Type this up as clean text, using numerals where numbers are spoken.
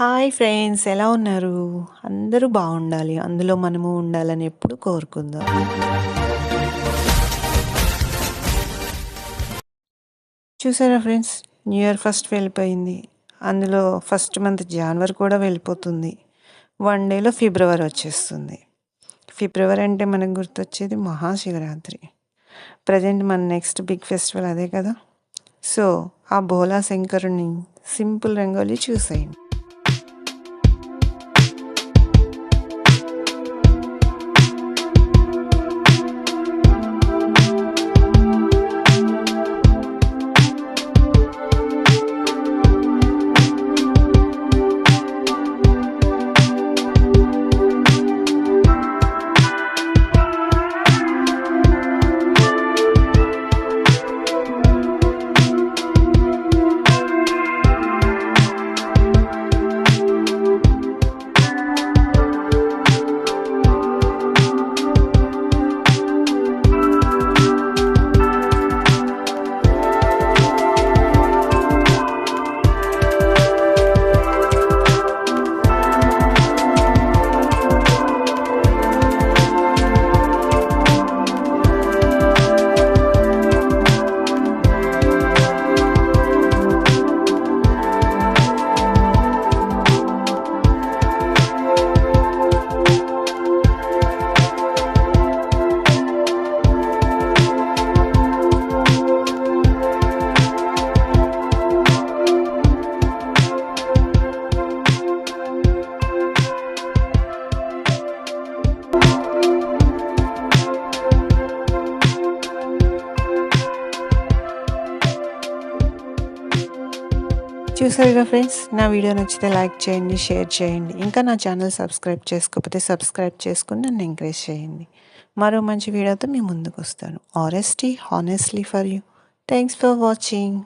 Hi friends, ఎలా ఉన్నారు? అందరూ బాగుండాలి. అందులో మనము ఉండాలని ఎప్పుడు కోరుకుందాం. చూసారా ఫ్రెండ్స్, న్యూ ఇయర్ ఫస్ట్ వెళ్ళిపోయింది. అందులో ఫస్ట్ మంత్ జనవరి కూడా వెళ్ళిపోతుంది. 1 డేలో ఫిబ్రవరి వచ్చేస్తుంది. ఫిబ్రవరి అంటే మనకు గుర్తొచ్చేది మహాశివరాత్రి. ప్రజెంట్ మన నెక్స్ట్ బిగ్ ఫెస్టివల్ అదే కదా. సో ఆ భోలా శంకరుని సింపుల్ రంగోలి చూసేయండి. చూసారుగా ఫ్రెండ్స్, నా వీడియో నచ్చితే లైక్ చేయండి, షేర్ చేయండి. ఇంకా నా ఛానల్ సబ్స్క్రైబ్ చేసుకోకపోతే సబ్స్క్రైబ్ చేసుకుని నన్ను ఎంకరేజ్ చేయండి. మరో మంచి వీడియోతో మీ ముందుకు వస్తాను. ఆర్ఎస్టీ honestly for you. Thanks for watching.